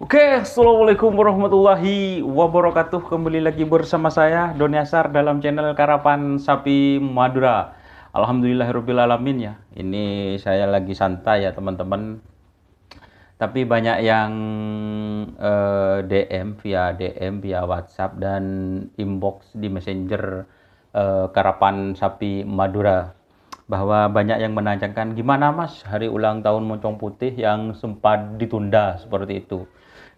Oke, assalamualaikum warahmatullahi wabarakatuh. Kembali lagi bersama saya Doni Asar dalam channel Karapan Sapi Madura. Alhamdulillahirobbilalamin ya. Ini saya lagi santai ya teman-teman. Tapi banyak yang DM via WhatsApp dan inbox di Messenger Karapan Sapi Madura, bahwa banyak yang menanyakan gimana Mas hari ulang tahun Moncong Putih yang sempat ditunda seperti itu.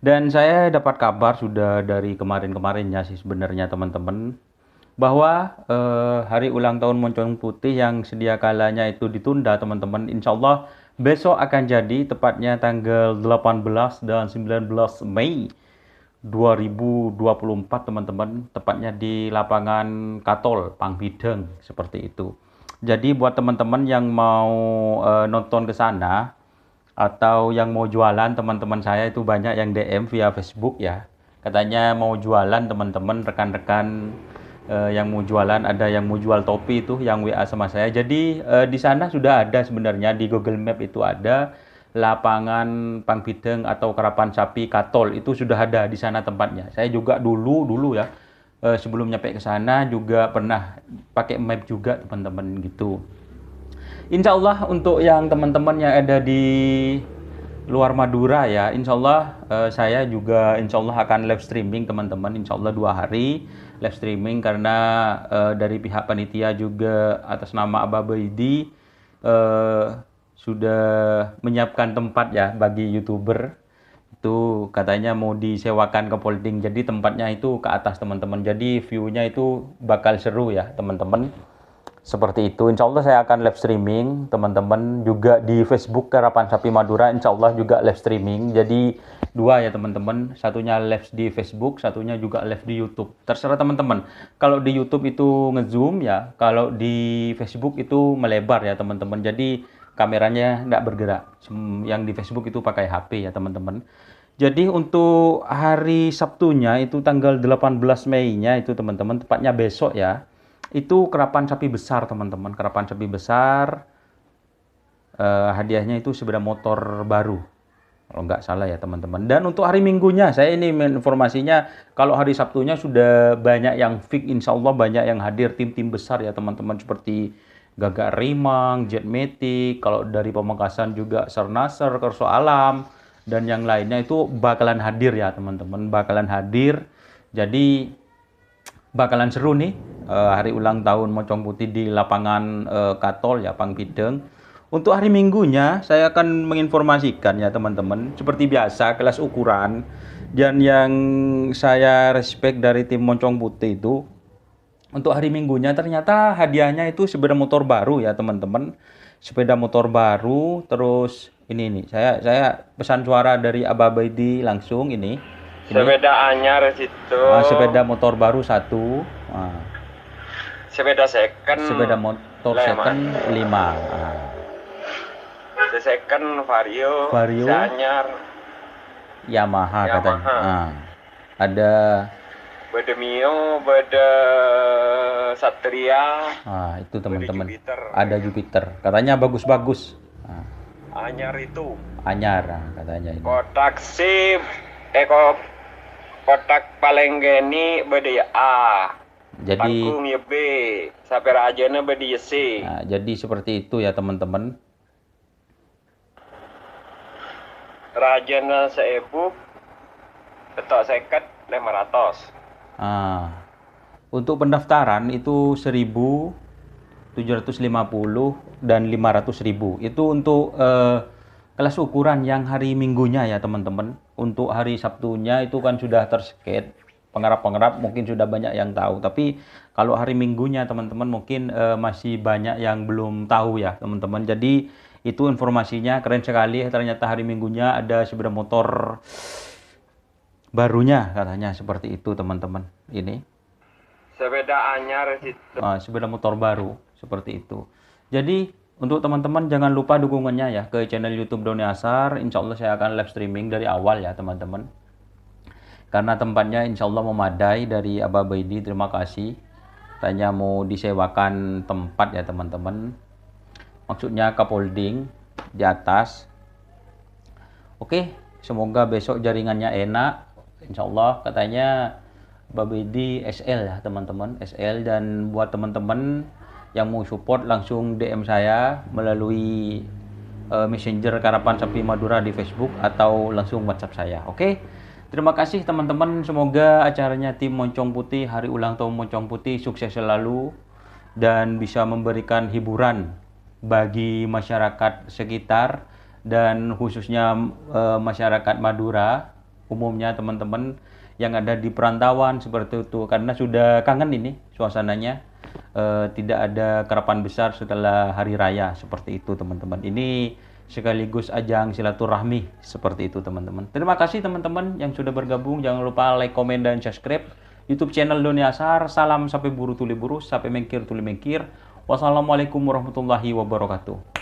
Dan saya dapat kabar sudah dari kemarin-kemarinnya sih sebenarnya teman-teman, bahwa hari ulang tahun Moncong Putih yang sedia kalanya itu ditunda teman-teman, insya Allah besok akan jadi, tepatnya tanggal 18 dan 19 Mei 2024 teman-teman, tepatnya di lapangan Katol Pangbideng seperti itu. Jadi buat teman-teman yang mau nonton ke sana atau yang mau jualan, teman-teman saya itu banyak yang DM via Facebook ya. Katanya mau jualan teman-teman, rekan-rekan yang mau jualan, ada yang mau jual topi itu yang WA sama saya. Jadi di sana sudah ada sebenarnya, di Google Map itu ada lapangan Pangbideng atau Karapan Sapi Katol, itu sudah ada di sana tempatnya. Saya juga dulu ya, sebelum nyampe ke sana juga pernah pakai map juga teman-teman gitu. Insya Allah untuk yang teman-teman yang ada di luar Madura ya, insya Allah saya juga insya Allah akan live streaming teman-teman, insya Allah 2 hari live streaming, karena dari pihak panitia juga atas nama Abah Baidi sudah menyiapkan tempat ya bagi YouTuber. Itu katanya mau disewakan ke Polding, jadi tempatnya itu ke atas teman-teman, jadi view-nya itu bakal seru ya teman-teman. Seperti itu, insya Allah saya akan live streaming teman-teman, juga di Facebook Karapan Sapi Madura insya Allah juga live streaming. Jadi dua ya teman-teman, satunya live di Facebook, satunya juga live di YouTube, terserah teman-teman. Kalau di YouTube itu ngezoom ya, kalau di Facebook itu melebar ya teman-teman, jadi kameranya nggak bergerak. Yang di Facebook itu pakai HP ya teman-teman. Jadi untuk hari Sabtunya itu tanggal 18 Mei-nya itu teman-teman, tepatnya besok ya, itu kerapan sapi besar teman-teman, kerapan sapi besar. Hadiahnya itu sepeda motor baru kalau nggak salah ya teman-teman. Dan untuk hari Minggunya, saya ini informasinya, kalau hari Sabtunya sudah banyak yang fix, insya Allah banyak yang hadir, tim-tim besar ya teman-teman, seperti Gagak Rimang, Jet Matic, kalau dari Pamekasan juga Sernasar, Kerso Alam, dan yang lainnya itu bakalan hadir ya teman-teman, bakalan hadir. Jadi bakalan seru nih hari ulang tahun Moncong Putih di lapangan Katol ya Pangbideng. Untuk hari Minggunya saya akan menginformasikan ya teman-teman, seperti biasa kelas ukuran. Dan yang saya respect dari tim Moncong Putih itu, untuk hari Minggunya ternyata hadiahnya itu sepeda motor baru ya teman-teman. Sepeda motor baru, terus ini nih, saya pesan suara dari Abah Baidi langsung ini. Sepeda anyar situ. Sepeda motor baru satu. Nah, Sepeda second. sepeda motor second 5. Second Vario. Vario. Anyar. Yamaha katanya. Ada Beda Mio, beda Satria. Itu teman-teman. Ada Jupiter. Katanya bagus-bagus. Anyar itu. Anyar katanya ini. Kotak SIM. Kotak paling geni beda ya A. Jadi panggung ya B. Sampai rajanya beda ya C. Jadi seperti itu ya teman-teman. Rajana 1000. Betok seket 500. Untuk pendaftaran itu 1.750 dan 500.000. Itu untuk kelas ukuran yang hari Minggunya ya teman-teman. Untuk hari Sabtunya itu kan sudah terskate. Pengarap-pengarap mungkin sudah banyak yang tahu. Tapi kalau hari Minggunya teman-teman mungkin masih banyak yang belum tahu ya teman-teman. Jadi itu informasinya keren sekali. Ternyata hari Minggunya ada sepeda motor barunya katanya, seperti itu teman-teman. Ini sepeda anyar itu. Sepeda motor baru seperti itu. Jadi untuk teman-teman jangan lupa dukungannya ya ke channel YouTube Doni Asar. Insya Allah saya akan live streaming dari awal ya teman-teman, karena tempatnya insya Allah memadai. Dari Abah Baidi terima kasih, tanya mau disewakan tempat ya teman-teman, maksudnya Kapolding di atas. Oke, Semoga besok jaringannya enak. Insya Allah katanya Babedi SL ya teman-teman, SL. Dan buat teman-teman yang mau support langsung DM saya melalui Messenger Karapan Sapi Madura di Facebook atau langsung WhatsApp saya. Oke. Terima kasih teman-teman. Semoga acaranya tim Moncong Putih, hari ulang tahun Moncong Putih sukses selalu dan bisa memberikan hiburan bagi masyarakat sekitar dan khususnya masyarakat Madura umumnya teman-teman yang ada di perantauan seperti itu, karena sudah kangen ini suasananya. Tidak ada karapan besar setelah hari raya seperti itu teman-teman. Ini sekaligus ajang silaturahmi seperti itu teman-teman. Terima kasih teman-teman yang sudah bergabung. Jangan lupa like, komen, dan subscribe YouTube channel Doni Asar. Salam sampai buru tuli buru, sampai mengkir tuli mengkir. Wassalamualaikum warahmatullahi wabarakatuh.